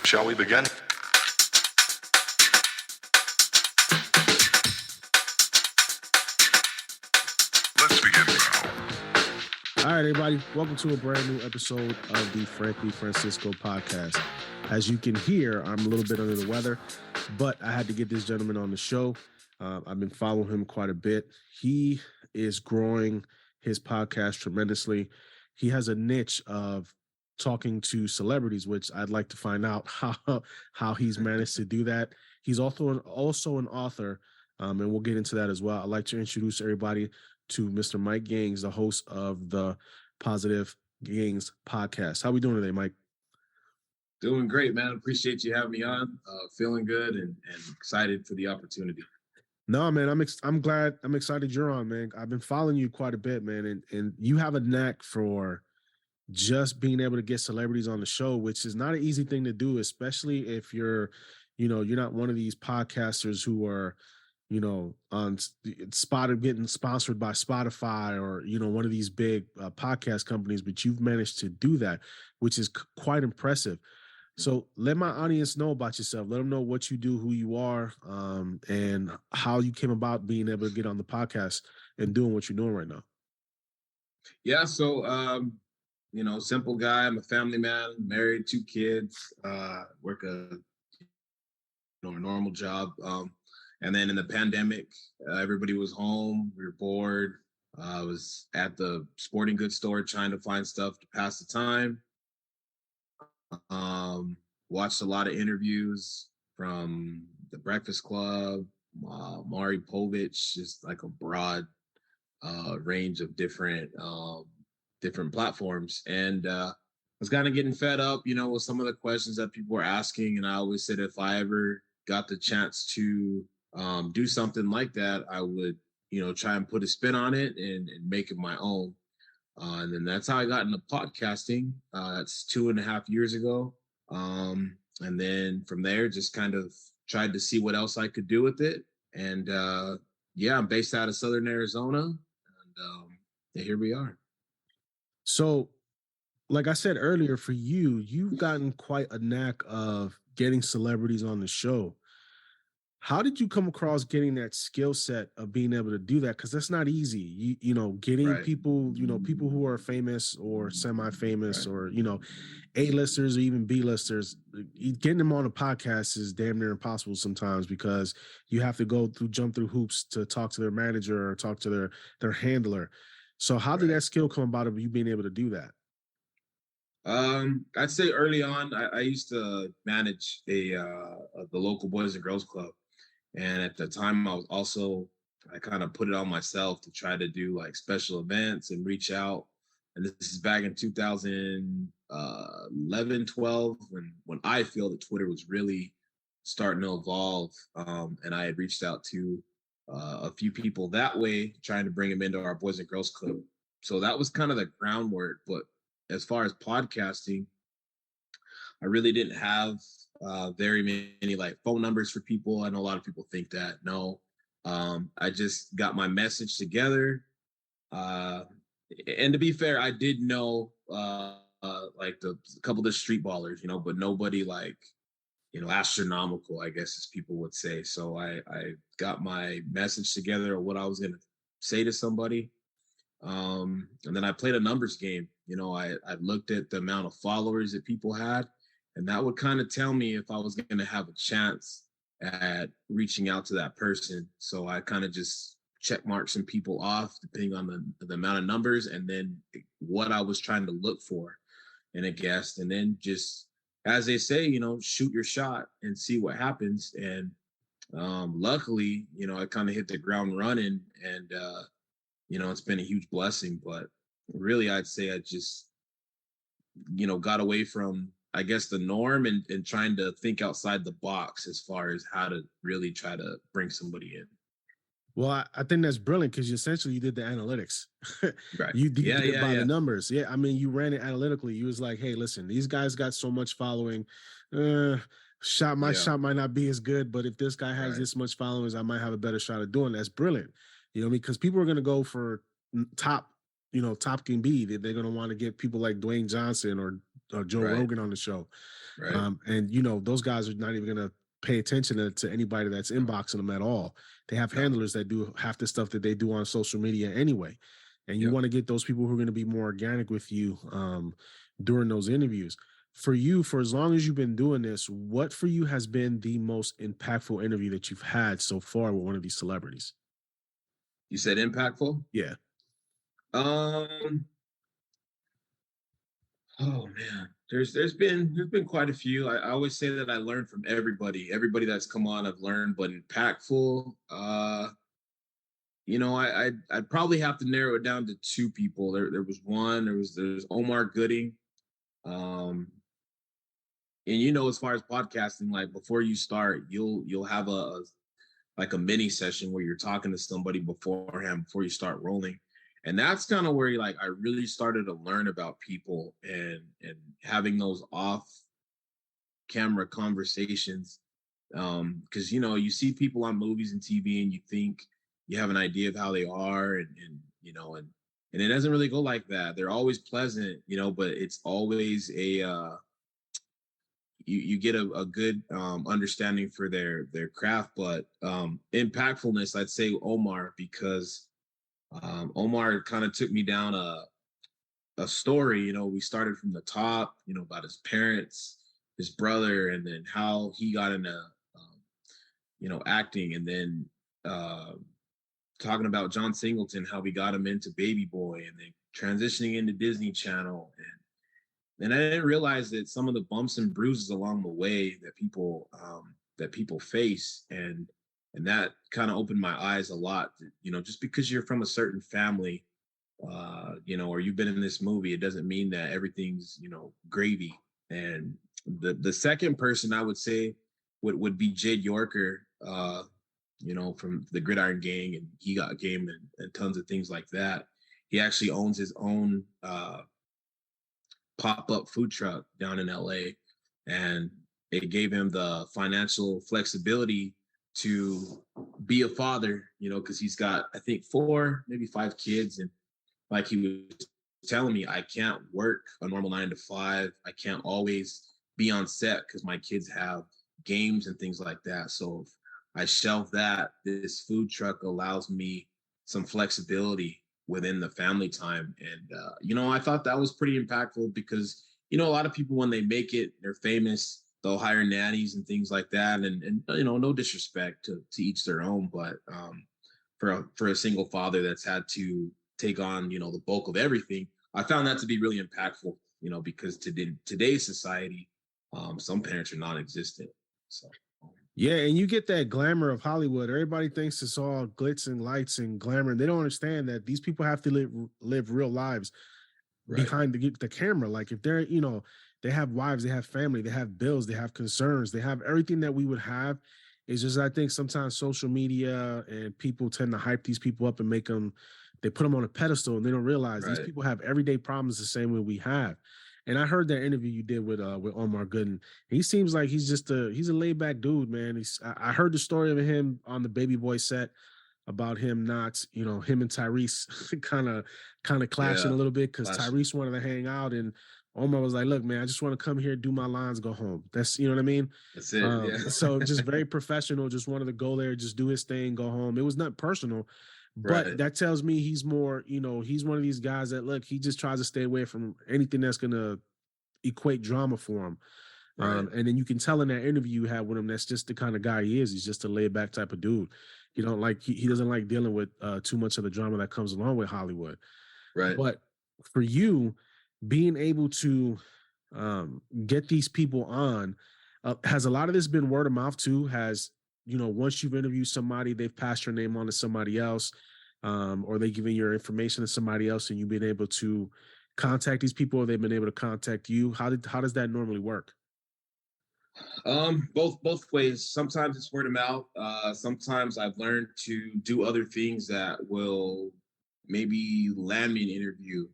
Shall we begin? Let's begin now. All right, everybody. Welcome to a brand new episode of the Frankly Francisco podcast. As you can hear, I'm a little bit under the weather, but I had to get this gentleman on the show. I've been following him quite a bit. He is growing his podcast tremendously. He has a niche of talking to celebrities, which I'd like to find out how he's managed to do that. He's also an author, and we'll get into that as well. I'd like to introduce everybody to Mr. Mike Gaines, the host of the Positive Gaines podcast. How we doing today, Mike? Doing great, man. Appreciate you having me on. Feeling good and excited for the opportunity. No, man, I'm glad. I'm excited you're on, man. I've been following you quite a bit, man, and you have a knack for just being able to get celebrities on the show, which is not an easy thing to do, especially if you're not one of these podcasters who are, on spotted getting sponsored by Spotify or, one of these big podcast companies, but you've managed to do that, which is quite impressive. So let my audience know about yourself. Let them know what you do, who you are, and how you came about being able to get on the podcast and doing what you're doing right now. Yeah. So, simple guy. I'm a family man, married, 2 kids, work a normal job. And then in the pandemic, everybody was home. We were bored. I was at the sporting goods store trying to find stuff to pass the time. Watched a lot of interviews from The Breakfast Club, Maury Povich, just like a broad range of different platforms. And I was kind of getting fed up, with some of the questions that people were asking. And I always said if I ever got the chance to do something like that, I would, try and put a spin on it and make it my own. And then that's how I got into podcasting. That's 2.5 years ago. And then from there, just kind of tried to see what else I could do with it. And I'm based out of Southern Arizona. And here we are. So, like I said earlier, for you, you've gotten quite a knack of getting celebrities on the show. How did you come across getting that skill set of being able to do that? Because that's not easy. Getting Right. people, people who are famous or semi-famous, Right. or, A-listers or even B-listers, getting them on a podcast is damn near impossible sometimes because you have to jump through hoops to talk to their manager or talk to their handler. So how did Right. that skill come about of you being able to do that? I'd say early on, I used to manage the local Boys and Girls Club. And at the time, I kind of put it on myself to try to do like special events and reach out. And this is back in 2011, 12, when I feel that Twitter was really starting to evolve. And I had reached out to a few people that way, trying to bring them into our Boys and Girls Club. So that was kind of the groundwork. But as far as podcasting, I really didn't have very many like phone numbers for people. I know a lot of people think that. No, I just got my message together. And to be fair, I did know like a couple of the street ballers, but nobody like, astronomical, I guess as people would say. So I got my message together of what I was going to say to somebody. And then I played a numbers game. I looked at the amount of followers that people had, and that would kind of tell me if I was going to have a chance at reaching out to that person. So I kind of just check mark some people off depending on the amount of numbers and then what I was trying to look for in a guest. And then just, as they say, shoot your shot and see what happens. And luckily, I kind of hit the ground running, and it's been a huge blessing. But really, I'd say I just, got away from, I guess, the norm and trying to think outside the box as far as how to really try to bring somebody in. Well, I think that's brilliant because essentially you did the analytics. Right. You did it by Yeah. the numbers. Yeah. I mean, you ran it analytically. You was like, hey, listen, these guys got so much following. Shot might not be as good, but if this guy has this much followers, I might have a better shot at doing it. That's brilliant. Because people are going to go for top can be. They're going to want to get people like Dwayne Johnson or Joe Right. Rogan on the show. Right. And you know, those guys are not even gonna pay attention to anybody that's inboxing them at all. They have No. handlers that do half the stuff that they do on social media anyway. And you Yep. want to get those people who are going to be more organic with you during those interviews. For you, for as long as you've been doing this, what for you has been the most impactful interview that you've had so far with one of these celebrities? You said impactful? Yeah. Um, oh man, there's been quite a few. I always say that I learned from everybody. Everybody that's come on, I've learned, but impactful. I'd probably have to narrow it down to two people. There was one. There's Omar Gooding. Um, and as far as podcasting, like before you start, you'll have like a mini session where you're talking to somebody beforehand before you start rolling. And that's kind of where I really started to learn about people and having those off camera conversations. Because you see people on movies and TV and you think you have an idea of how they are and it doesn't really go like that. They're always pleasant, but it's always you get a good understanding for their craft. But impactfulness, I'd say Omar, because Omar kind of took me down a story. We started from the top, about his parents, his brother, and then how he got into acting, and then talking about John Singleton, how we got him into Baby Boy, and then transitioning into Disney Channel. And I didn't realize that some of the bumps and bruises along the way that people face, and that kind of opened my eyes a lot. Just because you're from a certain family, or you've been in this movie, it doesn't mean that everything's gravy. And the second person I would say would be Jade Yorker, from the Gridiron Gang, and He Got Game, and tons of things like that. He actually owns his own pop-up food truck down in LA, and it gave him the financial flexibility to be a father, because he's got, I think, 4, maybe 5 kids. And like he was telling me, I can't work a normal 9 to 5. I can't always be on set because my kids have games and things like that. So if I shelve that, this food truck allows me some flexibility within the family time. And I thought that was pretty impactful, because a lot of people, when they make it, they're famous, they'll hire nannies and things like that. And no disrespect to each their own, but for a single father that's had to take on the bulk of everything, I found that to be really impactful. Because today's society, some parents are non-existent. So. Yeah, and you get that glamour of Hollywood. Everybody thinks it's all glitz and lights and glamour, and they don't understand that these people have to live real lives behind the camera. Like if they're, they have wives, they have family, they have bills, they have concerns, they have everything that we would have. It's just, I think sometimes social media and people tend to hype these people up and they put them on a pedestal, and they don't realize these people have everyday problems the same way we have. And I heard that interview you did with Omar Gooden. He seems like he's a laid back dude, man. I heard the story of him on the Baby Boy set about him not, him and Tyrese kind of clashing a little bit, because Tyrese wanted to hang out, and Omar was like, "Look, man, I just want to come here, do my lines, go home." That's, you know what I mean? That's it. Yeah. So just very professional, just wanted to go there, just do his thing, go home. It was not personal. But that tells me he's more, he's one of these guys that, look, he just tries to stay away from anything that's going to equate drama for him. And then you can tell in that interview you had with him, that's just the kind of guy he is. He's just a laid back type of dude. He doesn't like dealing with too much of the drama that comes along with Hollywood. Right. But for you, being able to get these people on, has a lot of this been word of mouth too? Has, once you've interviewed somebody, they've passed your name on to somebody else, or they giving your information to somebody else, and you've been able to contact these people, or they've been able to contact you? How does that normally work? Both ways. Sometimes it's word of mouth. Sometimes I've learned to do other things that will maybe land me an interview.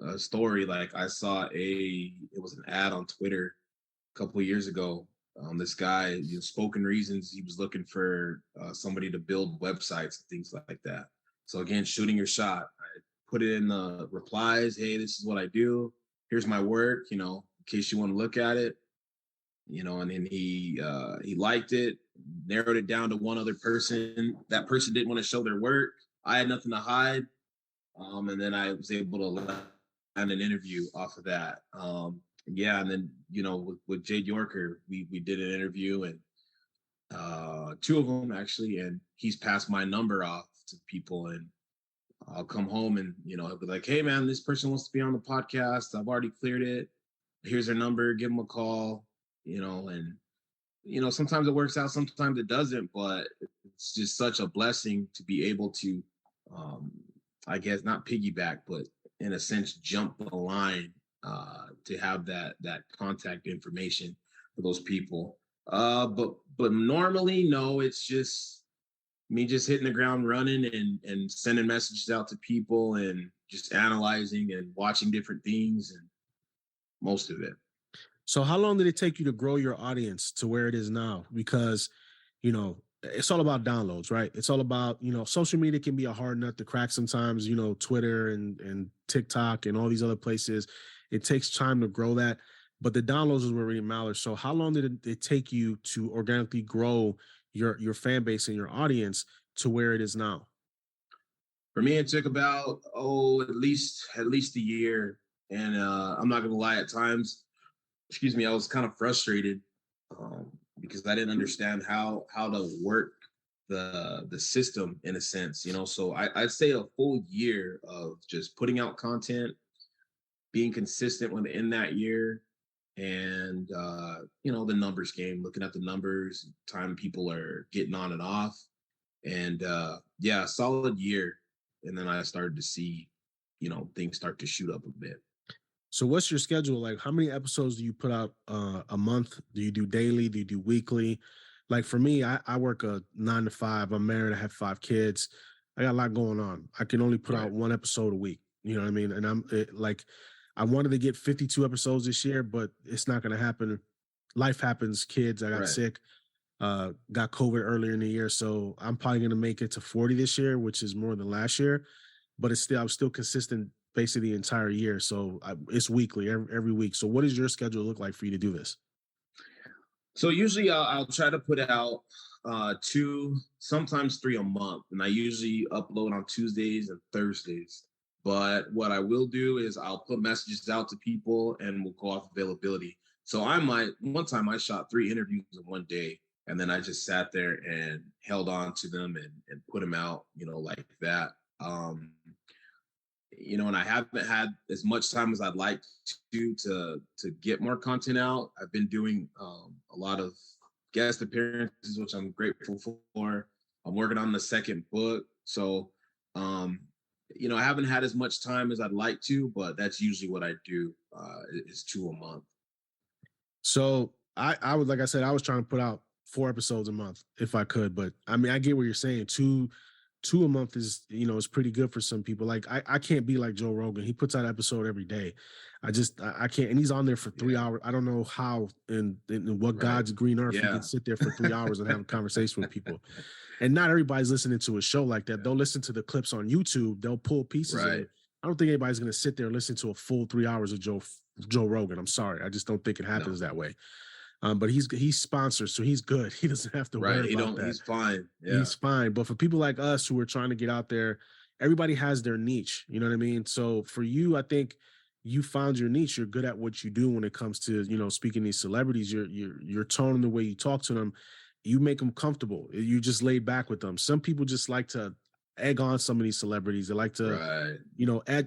A story, like I saw it was an ad on Twitter a couple of years ago. This guy, Spoken Reasons, he was looking for somebody to build websites and things like that. So again, shooting your shot. I put it in the replies. Hey, this is what I do. here's my work, in case you want to look at it, and then he liked it, narrowed it down to one other person. That person didn't want to show their work. I had nothing to hide. And then I was able to land an interview off of that. Yeah, and then with Jade Yorker, we did an interview, and two of them actually, and he's passed my number off to people, and I'll come home and he'll be like, "Hey man, this person wants to be on the podcast. I've already cleared it. Here's their number. Give them a call." And sometimes it works out, sometimes it doesn't, but it's just such a blessing to be able to, I guess not piggyback, but in a sense jump the line, to have that contact information for those people. But normally, no, it's just me just hitting the ground running and sending messages out to people and just analyzing and watching different things, and most of it. So how long did it take you to grow your audience to where it is now? Because, it's all about downloads, right? It's all about, social media can be a hard nut to crack sometimes, Twitter and TikTok and all these other places. It takes time to grow that, but the downloads is what really matters. So how long did it take you to organically grow your fan base and your audience to where it is now? For me, it took about, at least a year. And I'm not gonna lie, at times, I was kind of frustrated, because I didn't understand how to work the system in a sense, So I'd say a full year of just putting out content, being consistent within that year, and the numbers game, looking at the numbers, time people are getting on and off, and yeah, a solid year, and then I started to see, things start to shoot up a bit. So what's your schedule like? How many episodes do you put out a month? Do you do daily? Do you do weekly? Like for me, I work a 9 to 5. I'm married. I have 5 kids. I got a lot going on. I can only put out one episode a week. You know what I mean? And I wanted to get 52 episodes this year, but it's not going to happen. Life happens. Kids, I got sick, got COVID earlier in the year. So I'm probably going to make it to 40 this year, which is more than last year, but I'm still consistent basically the entire year. So it's weekly, every week. So what does your schedule look like for you to do this? So usually I'll try to put out 2, sometimes 3 a month, and I usually upload on Tuesdays and Thursdays. But what I will do is I'll put messages out to people, and we'll go off availability. So one time I shot 3 interviews in one day, and then I just sat there and held on to them and put them out, like that. And I haven't had as much time as I'd like to get more content out. I've been doing a lot of guest appearances, which I'm grateful for. I'm working on the second book, so I haven't had as much time as I'd like to, but that's usually what I do. Is 2 a month. So I would, like I said, I was trying to put out 4 episodes a month if I could, but I mean, I get what you're saying. Two a month is, is pretty good for some people. Like I can't be like Joe Rogan. He puts out an episode every day. I can't, and he's on there for 3 hours. I don't know how in what God's green earth he can sit there for 3 hours and have a conversation with people. And not everybody's listening to a show like that. They'll listen to the clips on YouTube. They'll pull pieces of it. I don't think anybody's going to sit there and listen to a full 3 hours of Joe Rogan. I'm sorry. I just don't think it happens that way. But he's sponsored, so he's good. He doesn't have to worry about that. He's fine. Yeah. He's fine. But for people like us who are trying to get out there, everybody has their niche. You know what I mean? So for you, I think you found your niche. You're good at what you do when it comes to, speaking to these celebrities. Your tone and the way you talk to them, you make them comfortable. You just laid back with them. Some people just like to egg on some of these celebrities. They like to,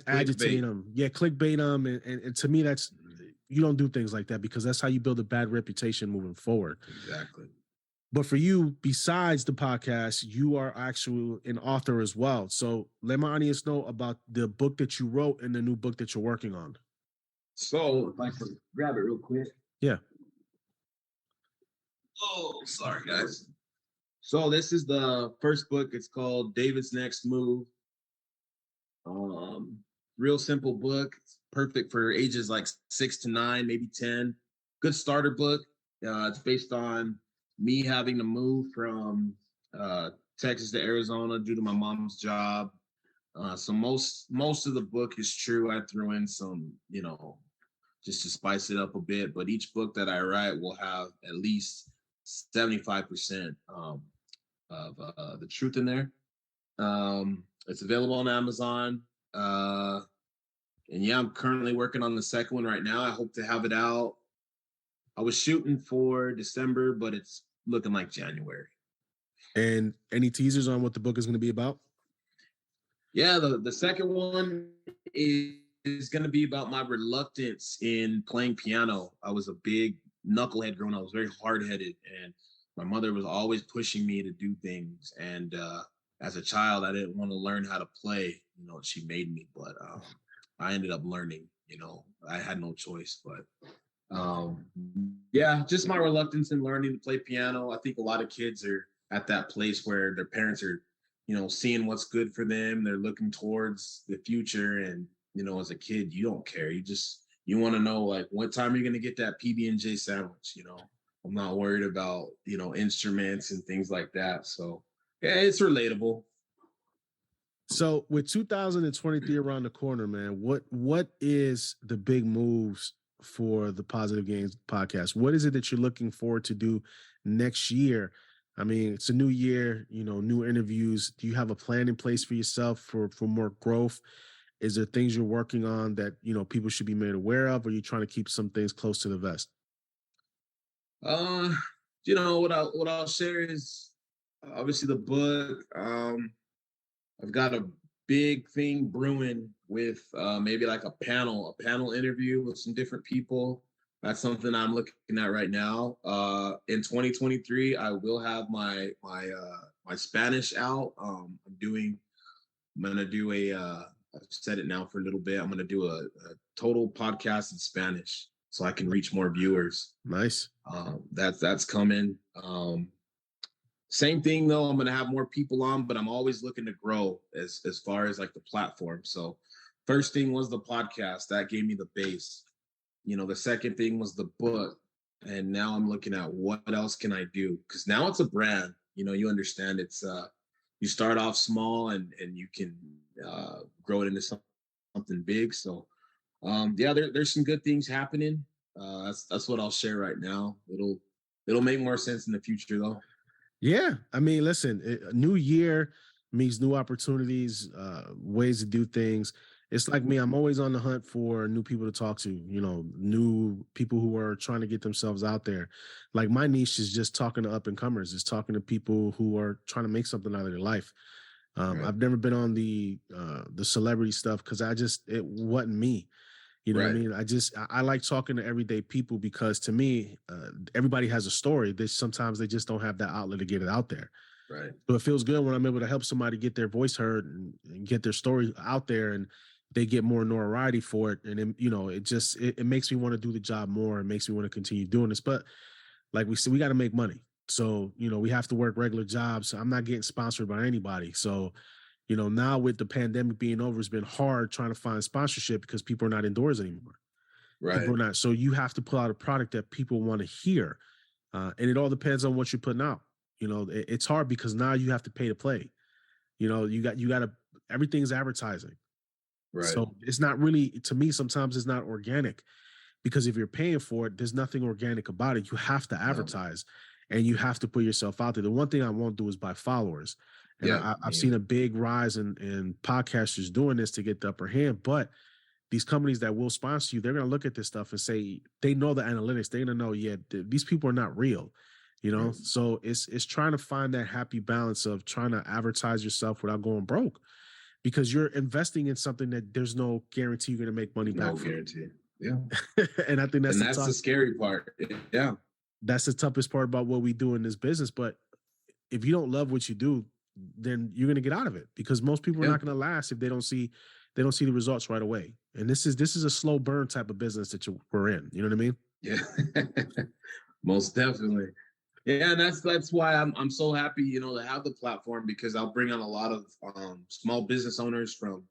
agitate them. Yeah, clickbait them. And to me, that's, you don't do things like that, because that's how you build a bad reputation moving forward. Exactly. But for you, besides the podcast, you are actually an author as well. So let my audience know about the book that you wrote and the new book that you're working on. So if I can grab it real quick. Yeah. Oh, sorry, guys. So this is the first book. It's called David's Next Move. Real simple book. It's perfect for ages like 6 to 9, maybe 10. Good starter book. It's based on me having to move from Texas to Arizona due to my mom's job. So most of the book is true. I threw in some, just to spice it up a bit. But each book that I write will have at least 75% of the truth in there. It's available on Amazon. And yeah, I'm currently working on the second one right now. I hope to have it out. I was shooting for December, but it's looking like January. And any teasers on what the book is going to be about? Yeah, the second one is going to be about my reluctance in playing piano. I was a big knucklehead growing up. I was very hard-headed, and my mother was always pushing me to do things. And as a child, I didn't want to learn how to play. You know, she made me, but I ended up learning. You know, I had no choice. But yeah, just my reluctance in learning to play piano. I think a lot of kids are at that place where their parents are, you know, seeing what's good for them. They're looking towards the future. And, you know, as a kid, you don't care. You want to know, like, what time are you going to get that PB&J sandwich? You know, I'm not worried about, you know, instruments and things like that. So yeah, it's relatable. So with 2023 around the corner, man, what is the big moves for the Positive Gains podcast? What is it that you're looking forward to do next year? I mean, it's a new year, you know, new interviews. Do you have a plan in place for yourself for more growth? Is there things you're working on that, you know, people should be made aware of, or are you trying to keep some things close to the vest? Uh, you know, what I'll share is obviously the book. I've got a big thing brewing with maybe like a panel interview with some different people. That's something I'm looking at right now. In 2023, I will have my Spanish out. I'm gonna do I've said it now for a little bit. I'm gonna do a total podcast in Spanish so I can reach more viewers. Nice. That's coming. Same thing though. I'm gonna have more people on, but I'm always looking to grow as far as like the platform. So, first thing was the podcast that gave me the base. You know, the second thing was the book, and now I'm looking at what else can I do, because now it's a brand. You know, you understand it's you start off small and you can grow it into something big. So, yeah, there's some good things happening. That's what I'll share right now. It'll make more sense in the future though. Yeah, I mean, listen, a new year means new opportunities, ways to do things. It's like me, I'm always on the hunt for new people to talk to, you know, new people who are trying to get themselves out there. Like my niche is just talking to up and comers, is talking to people who are trying to make something out of their life. Right. I've never been on the celebrity stuff because it wasn't me. You know what I Right. mean? I like talking to everyday people because to me, everybody has a story. Sometimes they just don't have that outlet to get it out there. Right. So it feels good when I'm able to help somebody get their voice heard and get their story out there, and they get more notoriety for it. And you know, it makes me want to do the job more. It makes me want to continue doing this. But like we said, we got to make money. So, you know, we have to work regular jobs. I'm not getting sponsored by anybody. So, you know, now with the pandemic being over, it's been hard trying to find sponsorship because people are not indoors anymore. Right. People are not. So you have to put out a product that people want to hear. And it all depends on what you're putting out. You know, it's hard because now you have to pay to play. You know, you got to, everything's advertising. Right. So it's not really, to me, sometimes it's not organic because if you're paying for it, there's nothing organic about it. You have to advertise and you have to put yourself out there. The one thing I won't do is buy followers. And I've seen a big rise in podcasters doing this to get the upper hand. But these companies that will sponsor you, they're going to look at this stuff and say, they know the analytics. They're going to know, yeah, these people are not real, you know? Right. So it's trying to find that happy balance of trying to advertise yourself without going broke, because you're investing in something that there's no guarantee you're going to make money back. No guarantee. Yeah. And I think that's the scary part. Yeah. That's the toughest part about what we do in this business. But if you don't love what you do, then you're going to get out of it, because most people are not going to last if they don't see the results right away. And this is a slow burn type of business that we're in. You know what I mean? Yeah, most definitely. Yeah, and that's why I'm so happy, you know, to have the platform, because I'll bring on a lot of small business owners from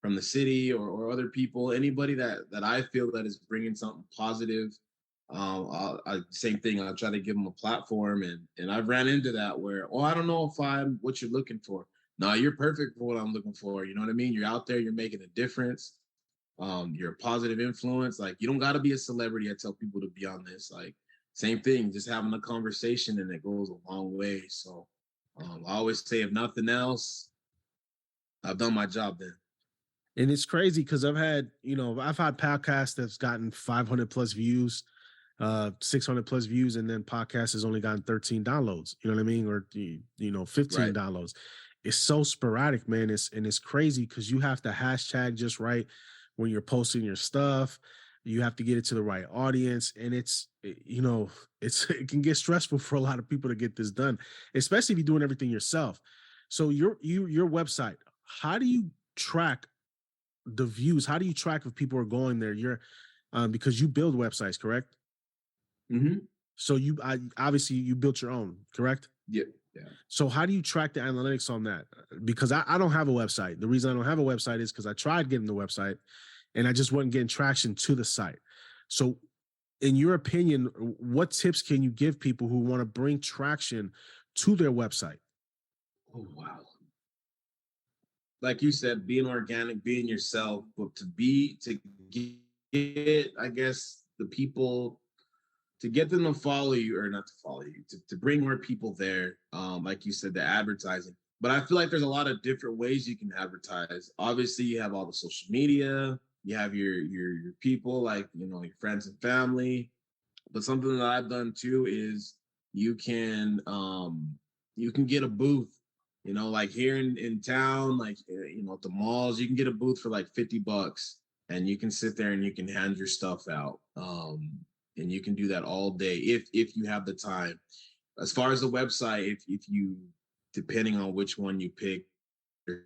the city or other people, anybody that I feel that is bringing something positive. Same thing. I'll try to give them a platform, and I've ran into that where, oh, I don't know if I'm what you're looking for. No, you're perfect for what I'm looking for. You know what I mean? You're out there, you're making a difference. You're a positive influence. Like, you don't got to be a celebrity. I tell people to be on this. Like, same thing, just having a conversation, and it goes a long way. So I always say, if nothing else, I've done my job then. And it's crazy because I've had podcasts that's gotten 500 plus views, 600 plus views, and then podcast has only gotten 13 downloads. You know what I mean? Or 15 Right. downloads. It's so sporadic, man. It's crazy because you have to hashtag just right when you're posting your stuff. You have to get it to the right audience, and it can get stressful for a lot of people to get this done, especially if you're doing everything yourself. So your website, how do you track the views? How do you track if people are going there? Because you build websites, correct? Mm-hmm. So obviously you built your own, correct? Yeah. Yeah. So how do you track the analytics on that? Because I don't have a website. The reason I don't have a website is because I tried getting the website and I just wasn't getting traction to the site. So in your opinion, what tips can you give people who want to bring traction to their website? Oh, wow. Like you said, being organic, being yourself, but to get, I guess, the people, to get them to follow you, or not to follow you, to bring more people there. Like you said, the advertising. But I feel like there's a lot of different ways you can advertise. Obviously, you have all the social media, you have your people, like, your friends and family. But something that I've done too is you can get a booth, like here in town, like at the malls, you can get a booth for like $50, and you can sit there and you can hand your stuff out. And you can do that all day if you have the time. As far as the website, if you, depending on which one you pick, there's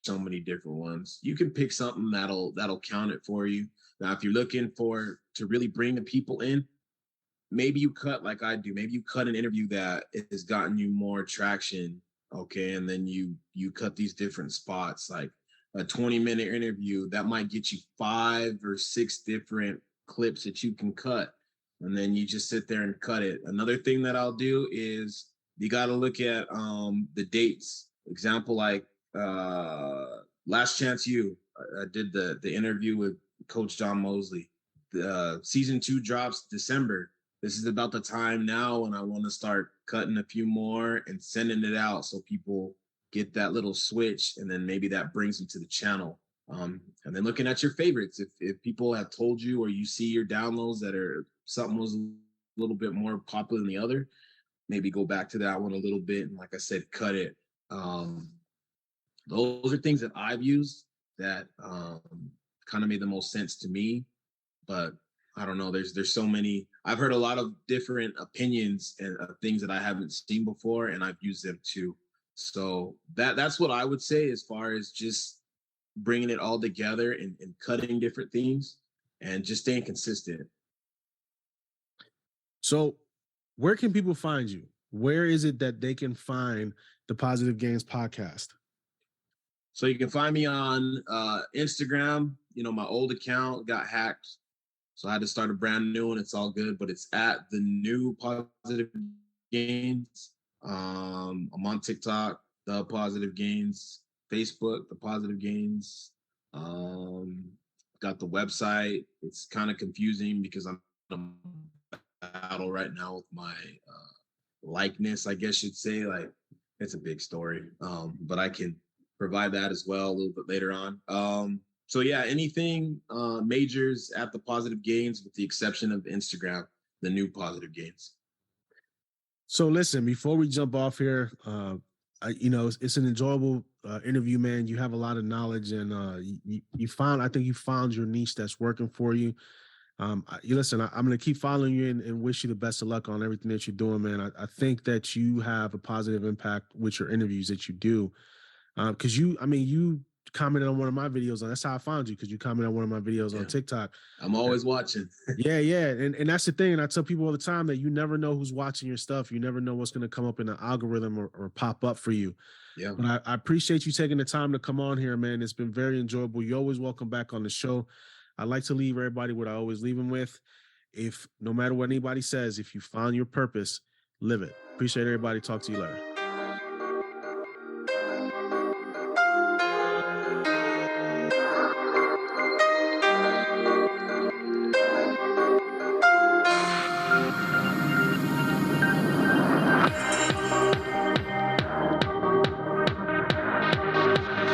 so many different ones. You can pick something that'll count it for you. Now, if you're looking to really bring the people in, maybe you cut like I do. Maybe you cut an interview that has gotten you more traction, okay, and then you cut these different spots, like a 20-minute interview that might get you 5 or 6 different clips that you can cut, and then you just sit there and cut it. Another thing that I'll do is you got to look at the dates. Example, like Last Chance U. I did the interview with Coach John Mosley. The season 2 drops December. This is about the time now when I want to start cutting a few more and sending it out so people get that little switch, and then maybe that brings them to the channel. And then looking at your favorites, if people have told you, or you see your downloads that are something was a little bit more popular than the other, maybe go back to that one a little bit, and like I said, cut it. Those are things that I've used that kind of made the most sense to me. But I don't know, there's so many. I've heard a lot of different opinions and things that I haven't seen before, and I've used them too. So that's what I would say, as far as just bringing it all together and cutting different things and just staying consistent. So where can people find you? Where is it that they can find the Positive Gains podcast? So you can find me on Instagram. My old account got hacked, so I had to start a brand new one. It's all good, but it's at the new Positive Gains. I'm on TikTok, the Positive Gains, Facebook, the Positive Gains. Got the website. It's kind of confusing because I'm in a battle right now with my likeness, I guess you'd say. Like, it's a big story, but I can provide that as well a little bit later on. So yeah, anything majors at the Positive Gains, with the exception of Instagram, the new Positive Gains. So listen, before we jump off here, it's an enjoyable interview, man. You have a lot of knowledge, and I think you found your niche that's working for you. I'm going to keep following you and wish you the best of luck on everything that you're doing, man. I think that you have a positive impact with your interviews that you do. Because you commented on one of my videos, and that's how I found you, because you commented on one of my videos on TikTok. I'm always watching. Yeah. And that's the thing. And I tell people all the time that you never know who's watching your stuff. You never know what's going to come up in the algorithm or pop up for you. Yeah. But I appreciate you taking the time to come on here, man. It's been very enjoyable. You're always welcome back on the show. I like to leave everybody what I always leave them with. No matter what anybody says, if you found your purpose, live it. Appreciate everybody. Talk to you later.